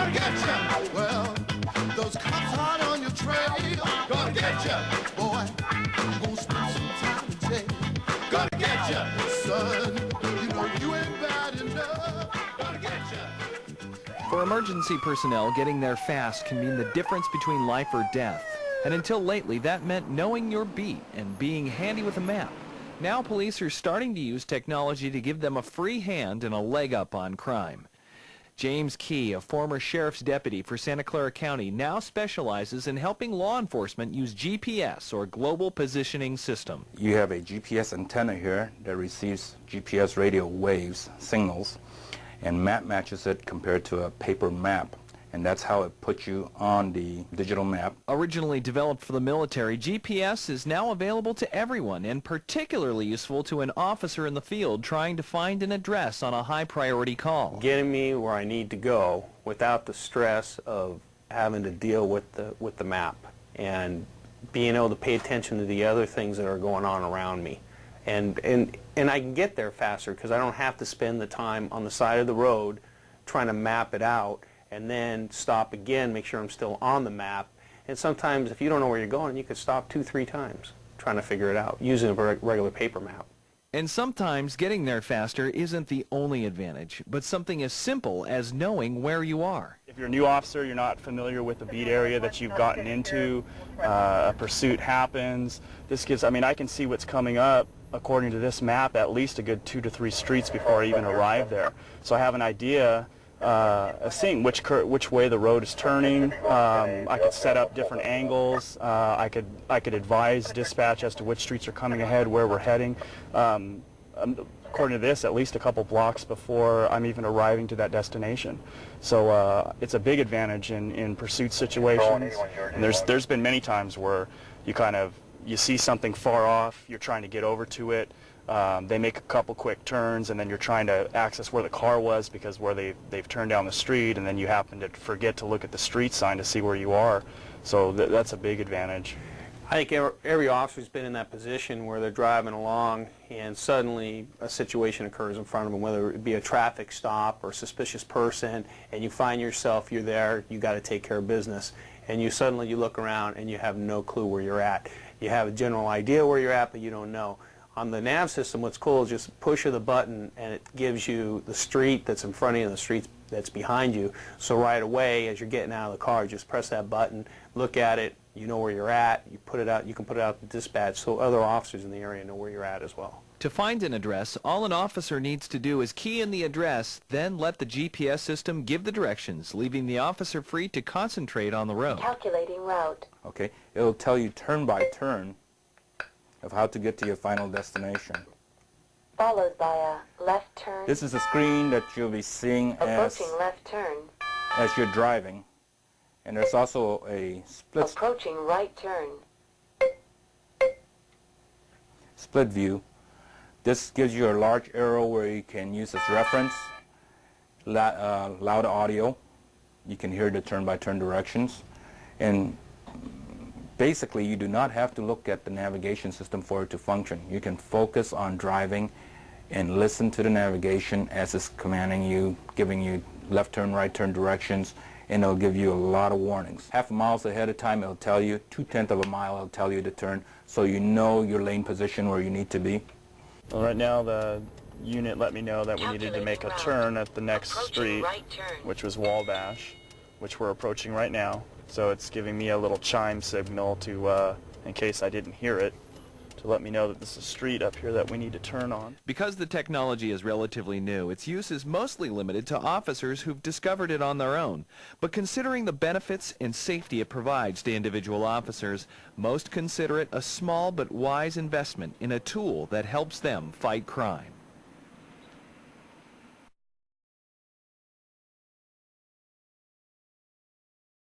gonna get you. Well, those cops hot on your trail, gonna get you. Boy, I'm gonna spend some time in jail. Gonna get you, son. You know you ain't bad enough. Gonna get you. For emergency personnel, getting there fast can mean the difference between life or death. And until lately, that meant knowing your beat and being handy with a map. Now police are starting to use technology to give them a free hand and a leg up on crime. James Key, a former sheriff's deputy for Santa Clara County, now specializes in helping law enforcement use GPS, or Global Positioning System. You have a GPS antenna here that receives GPS radio waves, signals, and map matches it compared to a paper map. And that's how it puts you on the digital map. Originally developed for the military, GPS is now available to everyone and particularly useful to an officer in the field trying to find an address on a high-priority call. Getting me where I need to go without the stress of having to deal with the map and being able to pay attention to the other things that are going on around me. And I can get there faster because I don't have to spend the time on the side of the road trying to map it out and then stop again, make sure I'm still on the map. And sometimes if you don't know where you're going, you could stop 2-3 times trying to figure it out using a regular paper map. And sometimes getting there faster isn't the only advantage, but something as simple as knowing where you are. If you're a new officer, you're not familiar with the beat area that you've gotten into, a pursuit happens. This gives, I mean, I can see what's coming up according to this map at least a good 2 to 3 streets before I even arrive there. So I have an idea seeing which way the road is turning. I could set up different angles. I could advise dispatch as to which streets are coming ahead, where we're heading. According to this, at least a couple blocks before I'm even arriving to that destination. So it's a big advantage in pursuit situations. And there's been many times where you see something far off, you're trying to get over to it. They make a couple quick turns, and then you're trying to access where the car was because where they've turned down the street, and then you happen to forget to look at the street sign to see where you are. So that's a big advantage. I think every officer's been in that position where they're driving along and suddenly a situation occurs in front of them, whether it be a traffic stop or a suspicious person, and you find yourself, you're there, you got to take care of business, and you look around and you have no clue where you're at. You have a general idea where you're at, but you don't know. On the nav system, what's cool is just push of the button and it gives you the street that's in front of you and the street that's behind you. So right away, as you're getting out of the car, just press that button, look at it, you know where you're at, you put it out, you can put it out to dispatch so other officers in the area know where you're at as well. To find an address, all an officer needs to do is key in the address, then let the GPS system give the directions, leaving the officer free to concentrate on the road. Calculating route. Okay, it'll tell you turn by turn of how to get to your final destination. Followed by a left turn. This is a screen that you'll be seeing approaching left turn. As you're driving. And there's also a approaching right turn. Split view. This gives you a large arrow where you can use as reference, loud audio. You can hear the turn-by-turn directions. And basically, you do not have to look at the navigation system for it to function. You can focus on driving and listen to the navigation as it's commanding you, giving you left turn, right turn directions, and it'll give you a lot of warnings. Half a mile ahead of time, it'll tell you. 2/10 of a mile, it'll tell you to turn, so you know your lane position where you need to be. Well, right now, the unit let me know that we needed to make a turn at the next street, which was Wabash, which we're approaching right now. So it's giving me a little chime signal to, in case I didn't hear it, to let me know that this is a street up here that we need to turn on. Because the technology is relatively new, its use is mostly limited to officers who've discovered it on their own. But considering the benefits and safety it provides to individual officers, most consider it a small but wise investment in a tool that helps them fight crime.